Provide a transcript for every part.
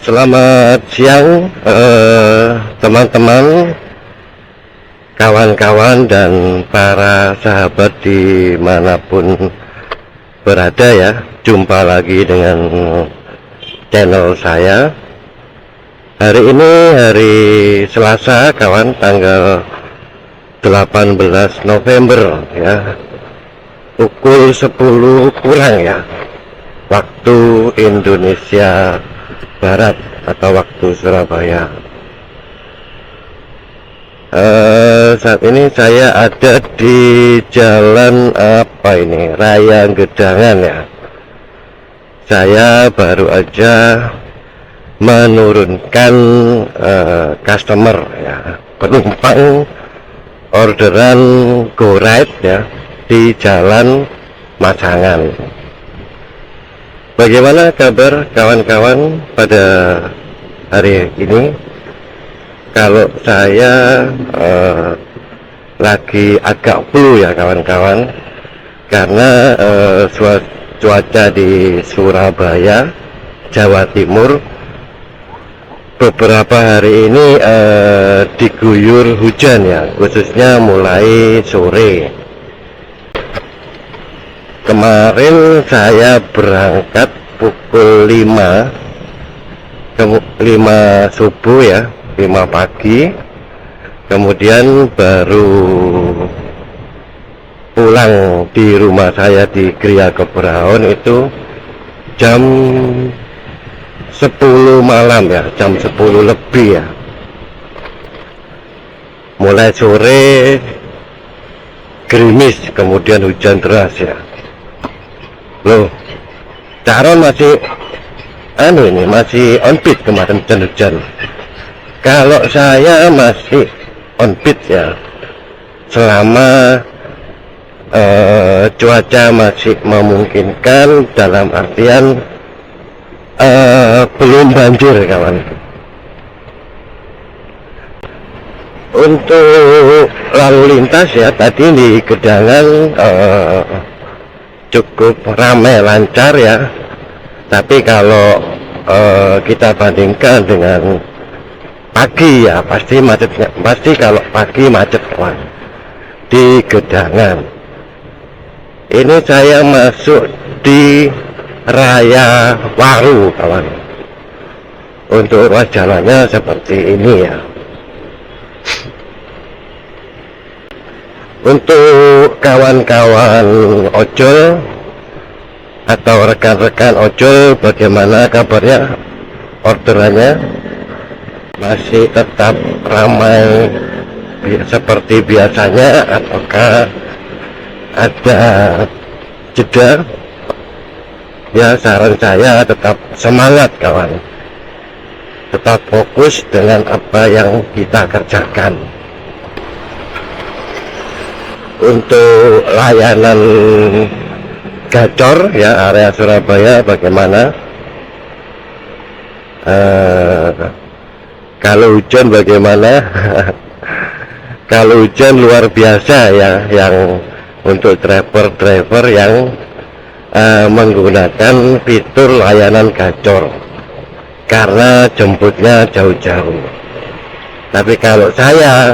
Selamat siang teman-teman, kawan-kawan dan para sahabat dimanapun berada ya. Jumpa lagi dengan channel saya. Hari ini hari Selasa kawan, tanggal 18 November ya, pukul 10 kurang ya, waktu Indonesia Barat atau waktu Surabaya. Saat ini saya ada di jalan apa ini, Raya Gedangan ya. Saya baru aja menurunkan customer ya, penumpang orderan GoRide ya, di Jalan Masangan. Bagaimana kabar kawan-kawan pada hari ini? Kalau saya lagi agak flu ya kawan-kawan, karena cuaca di Surabaya, Jawa Timur beberapa hari ini diguyur hujan ya, khususnya mulai sore. Kemarin saya berangkat pukul 5 subuh ya, 5 pagi, kemudian baru pulang di rumah saya di Gria Kebraun itu jam 10 malam ya, jam 10 lebih ya. Mulai sore gerimis, kemudian hujan deras ya. Loh, Caron masih masih on beat kemarin hujan-hujan. Kalau saya masih on beat ya, selama cuaca masih memungkinkan, dalam artian belum banjir kawan. Untuk lalu lintas ya, tadi di Gedangan cukup ramai lancar ya, tapi kalau kita bandingkan dengan pagi ya, pasti macetnya, pasti kalau pagi macet kawan di Gedangan. Ini saya masuk di Raya Waru kawan. Untuk ruas jalannya seperti ini ya. Untuk kawan-kawan ojol atau rekan-rekan ojol, bagaimana kabarnya? Orderannya masih tetap ramai seperti biasanya ataukah ada jeda? Ya, saran saya tetap semangat kawan, tetap fokus dengan apa yang kita kerjakan. Untuk layanan gacor ya, area Surabaya bagaimana? Kalau hujan bagaimana? Kalau hujan luar biasa ya, yang untuk driver-driver yang menggunakan fitur layanan gacor, karena jemputnya jauh-jauh. Tapi kalau saya,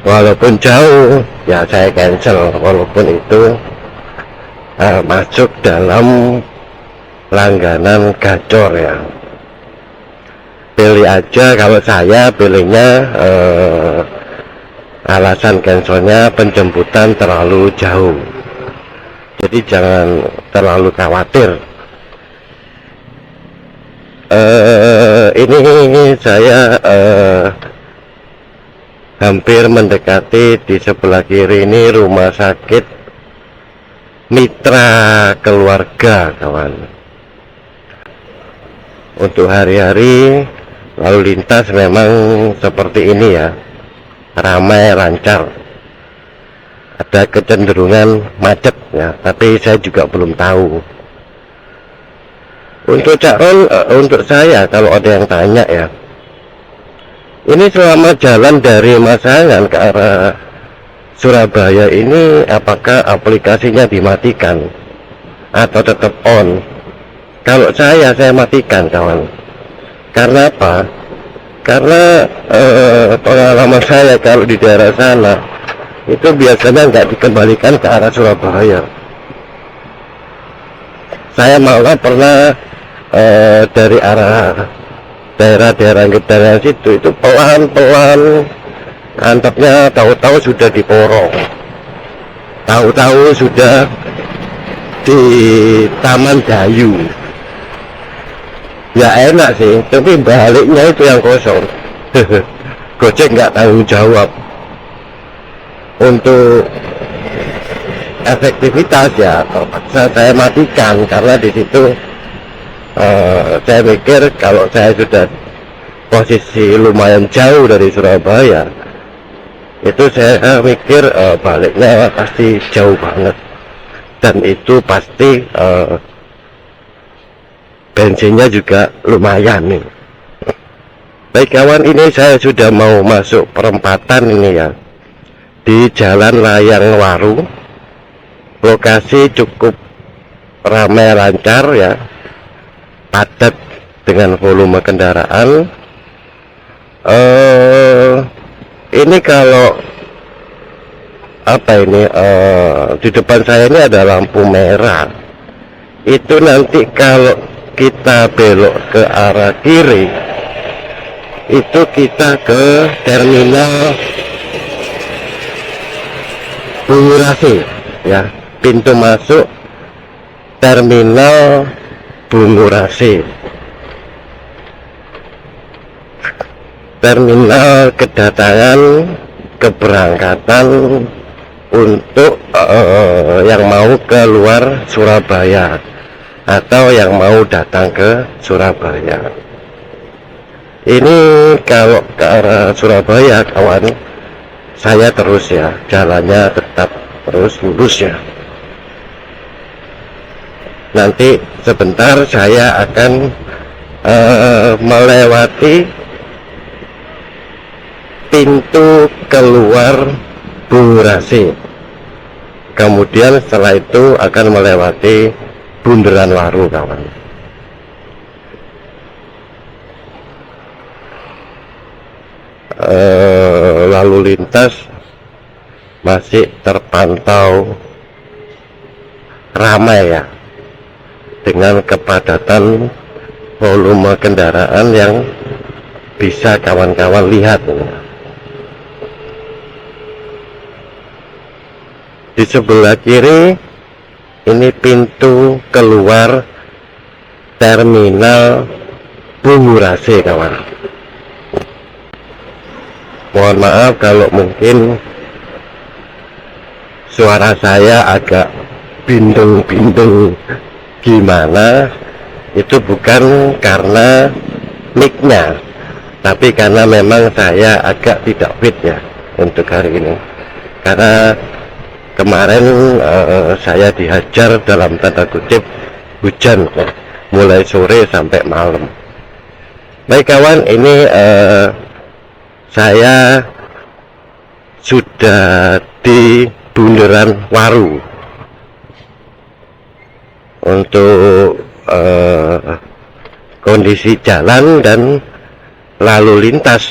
walaupun jauh ya saya cancel, walaupun itu masuk dalam langganan gacor ya. Pilih aja, kalau saya pilihnya alasan cancelnya penjemputan terlalu jauh, jadi jangan terlalu khawatir. Ini saya hampir mendekati, di sebelah kiri ini rumah sakit Mitra Keluarga kawan. Untuk hari-hari lalu lintas memang seperti ini ya, ramai lancar. Ada kecenderungan macet ya, tapi saya juga belum tahu. Untuk Caron, untuk saya kalau ada yang tanya ya, ini selama jalan dari Masangan ke arah Surabaya ini, apakah aplikasinya dimatikan atau tetap on? Kalau saya matikan kawan. Karena apa? Karena pengalaman saya kalau di daerah sana itu biasanya nggak dikembalikan ke arah Surabaya. Saya malah pernah dari arah daerah situ itu pelan-pelan antapnya, tahu-tahu sudah di Porong, tahu-tahu sudah di Taman Dayu. Ya enak sih, tapi baliknya itu yang kosong. Gojek nggak tanggung jawab untuk efektivitas, ya terpaksa saya matikan karena di situ saya mikir kalau saya sudah posisi lumayan jauh dari Surabaya, itu saya mikir baliknya pasti jauh banget, dan itu pasti bensinnya juga lumayan nih. Baik kawan, ini saya sudah mau masuk perempatan ini ya, di Jalan Layang Waru. Lokasi cukup ramai lancar ya, padat dengan volume kendaraan. Ini kalau apa ini, di depan saya ini ada lampu merah. Itu nanti kalau kita belok ke arah kiri, itu kita ke terminal Bungurasi ya, pintu masuk terminal Bungurasi, terminal kedatangan keberangkatan untuk yang mau keluar Surabaya atau yang mau datang ke Surabaya. Ini kalau ke arah Surabaya kawan, saya terus ya, jalannya tetap terus lurus ya. Nanti sebentar saya akan melewati pintu keluar Bungurasi, kemudian setelah itu akan melewati Bundaran Waru kawan. Lalu lintas masih terpantau ramai ya, dengan kepadatan volume kendaraan yang bisa kawan-kawan lihat. Di sebelah kiri ini pintu keluar terminal Bungurasi kawan. Mohon maaf kalau mungkin suara saya agak bindeng-bindeng gimana, itu bukan karena mic-nya, tapi karena memang saya agak tidak fit ya untuk hari ini, karena kemarin saya dihajar dalam tanda kutip hujan mulai sore sampai malam. Baik kawan, ini saya sudah di Bundaran Waru. Untuk kondisi jalan dan lalu lintas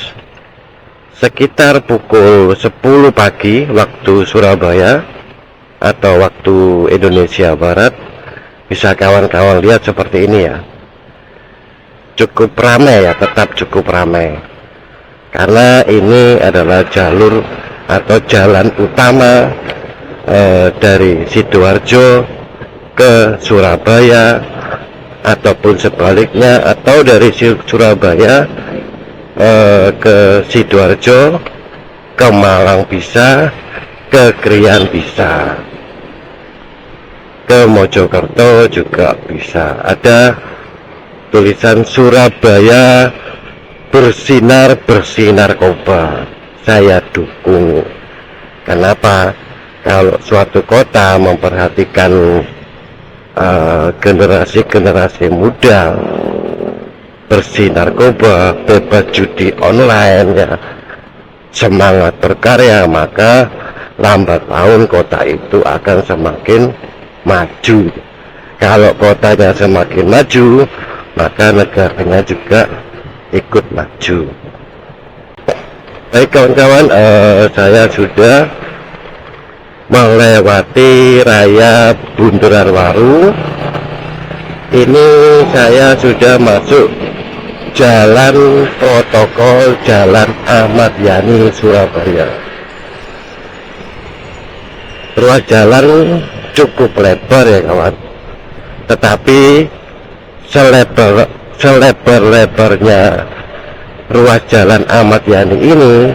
sekitar pukul 10 pagi waktu Surabaya atau waktu Indonesia Barat, bisa kawan-kawan lihat seperti ini ya. Cukup ramai ya, tetap cukup ramai, karena ini adalah jalur atau jalan utama dari Sidoarjo ke Surabaya, ataupun sebaliknya, atau dari Surabaya ke Sidoarjo, ke Malang bisa, ke Krian bisa, ke Mojokerto juga bisa. Ada tulisan Surabaya bersinar koba, saya dukung. Kenapa? Kalau suatu kota memperhatikan generasi muda bersinar koba, bebas judi online ya, semangat berkarya, maka lambat laun kota itu akan semakin maju. Kalau kotanya semakin maju, maka negaranya juga ikut maju. Baik kawan-kawan, saya sudah melewati raya Bundaran Waru. Ini saya sudah masuk jalan protokol Jalan Ahmad Yani Surabaya. Ruas jalan cukup lebar ya kawan, tetapi selebar-lebarnya ruas jalan Ahmad Yani ini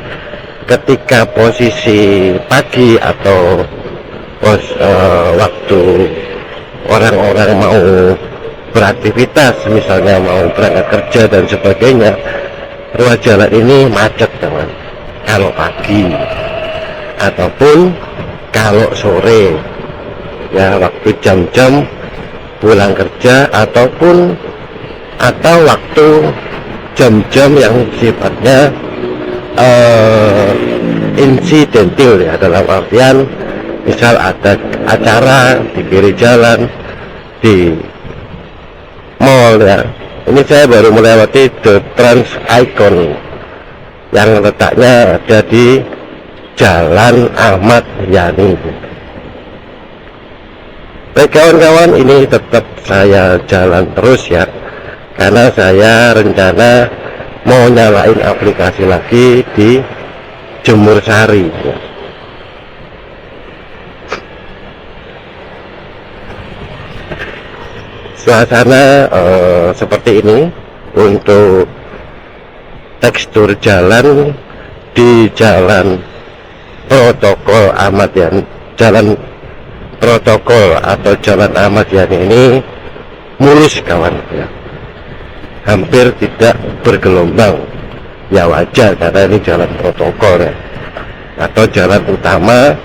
ketika posisi pagi atau waktu orang-orang mau beraktivitas, misalnya mau berangkat kerja dan sebagainya, ruas jalan ini macet teman, kalau pagi ataupun kalau sore ya, waktu jam-jam pulang kerja ataupun atau waktu jam-jam yang sifatnya insidental ya, dalam artian misal ada acara di kiri jalan di mall ya. Ini saya baru melewati The Trans Icon yang letaknya ada di Jalan Ahmad Yani. Baik kawan-kawan, ini tetap saya jalan terus ya, karena saya rencana mau nyalain aplikasi lagi di Jemur Sari ya. Suasana seperti ini untuk tekstur jalan di jalan protokol Ahmad Yani, jalan protokol atau jalan Ahmad Yani ini mulus kawan ya, hampir tidak bergelombang ya, wajar karena ini jalan protokol ya, atau jalan utama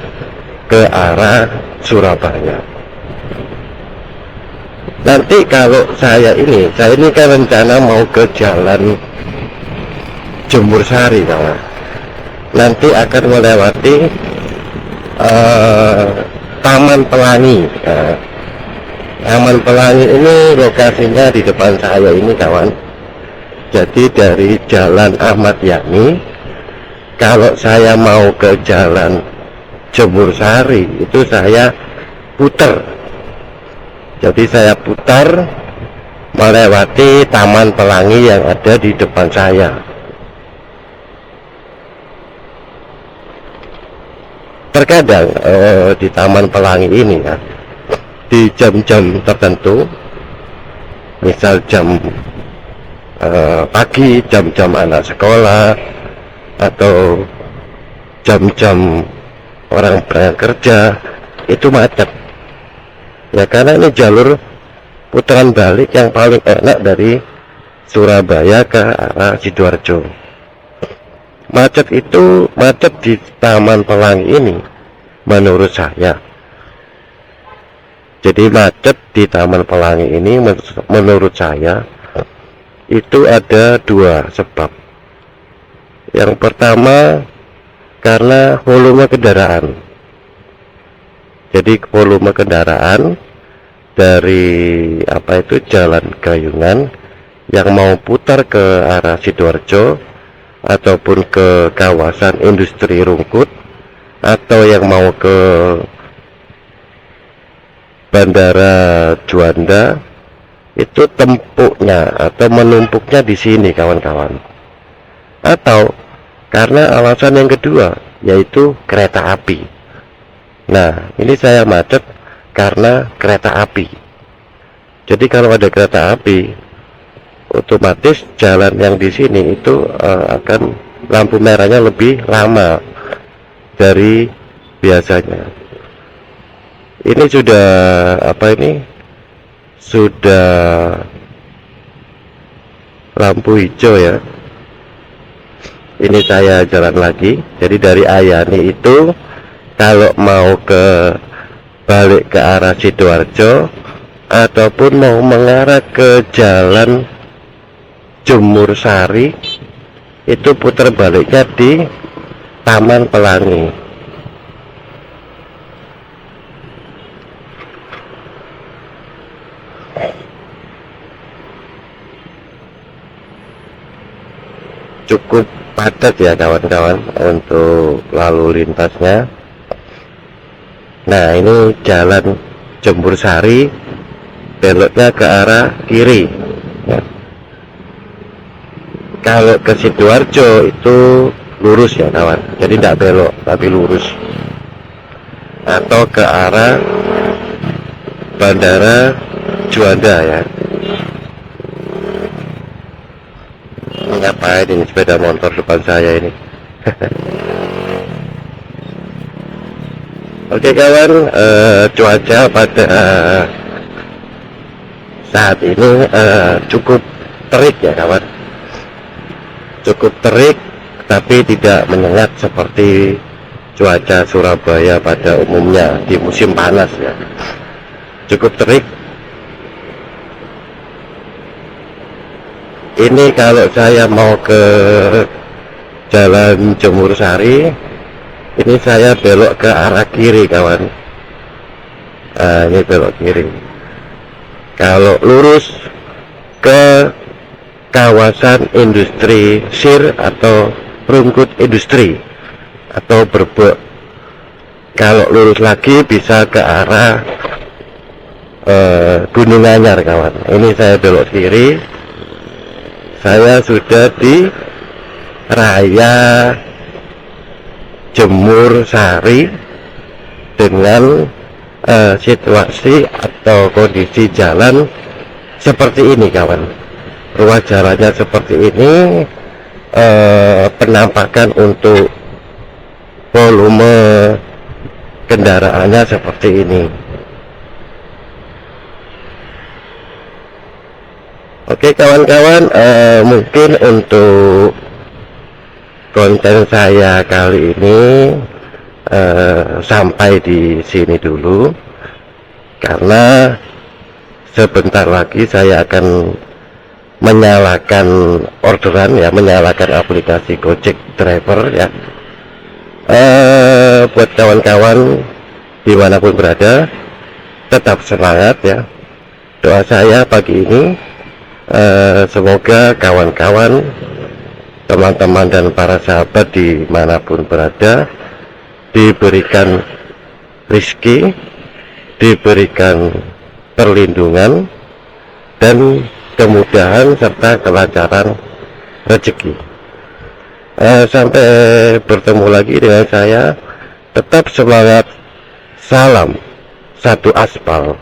ke arah Surabaya. Nanti kalau saya ini kan rencana mau ke jalan Jemur Sari kawan, nanti akan melewati Taman Pelangi. Taman Pelangi ini lokasinya di depan saya ini kawan. Jadi dari Jalan Ahmad Yani, kalau saya mau ke jalan Jemur Sari itu saya putar. Jadi saya putar melewati Taman Pelangi yang ada di depan saya. Terkadang di Taman Pelangi ini ya, di jam-jam tertentu, misal jam pagi, jam-jam anak sekolah, atau jam-jam orang berangkat kerja, itu macet ya, karena ini jalur putaran balik yang paling enak dari Surabaya ke arah Sidoarjo. Macet di Taman Pelangi ini menurut saya. Jadi macet di Taman Pelangi ini menurut saya itu ada dua sebab. Yang pertama karena volume kendaraan. Jadi volume kendaraan dari Jalan Gayungan yang mau putar ke arah Sidoarjo ataupun ke kawasan industri Rungkut, atau yang mau ke Bandara Juanda, itu tempuknya atau menumpuknya di sini kawan-kawan. Atau karena alasan yang kedua, yaitu kereta api. Nah, ini saya macet karena kereta api. Jadi kalau ada kereta api, otomatis jalan yang di sini itu akan lampu merahnya lebih lama dari biasanya. Ini sudah sudah lampu hijau ya. Ini saya jalan lagi. Jadi dari Ayani itu kalau mau balik ke arah Sidoarjo ataupun mau mengarah ke jalan Jemur Sari, itu putar baliknya di Taman Pelangi. cukup padat ya kawan-kawan untuk lalu lintasnya. Nah, ini jalan Jemur Sari, beloknya ke arah kiri ya. Kalau ke Sidoarjo itu lurus ya kawan, jadi tidak belok tapi lurus, atau ke arah Bandara Juanda ya. Ngapain ini sepeda motor depan saya ini? Oke kawan, cuaca pada saat ini cukup terik ya kawan, cukup terik tapi tidak menyengat seperti cuaca Surabaya pada umumnya di musim panas ya. Cukup terik. Ini kalau saya mau ke Jalan Jemur Sari, ini saya belok ke arah kiri kawan. Ini belok kiri. Kalau lurus ke kawasan industri Sir atau Rungkut Industri atau Berbek. Kalau lurus lagi bisa ke arah Gunung Anyar kawan. Ini saya belok kiri. Saya sudah di Raya Jemur Sari dengan situasi atau kondisi jalan seperti ini kawan. Ruas jalannya seperti ini, penampakan untuk volume kendaraannya seperti ini. Oke kawan-kawan, mungkin untuk konten saya kali ini sampai di sini dulu, karena sebentar lagi saya akan menyalakan orderan ya, menyalakan aplikasi Gojek Driver ya. Buat kawan-kawan dimanapun berada, tetap semangat ya. Doa saya pagi ini, semoga kawan-kawan, teman-teman dan para sahabat dimanapun berada diberikan rezeki, diberikan perlindungan dan kemudahan serta kelancaran rezeki. Sampai bertemu lagi dengan saya. Tetap semangat. Salam satu aspal.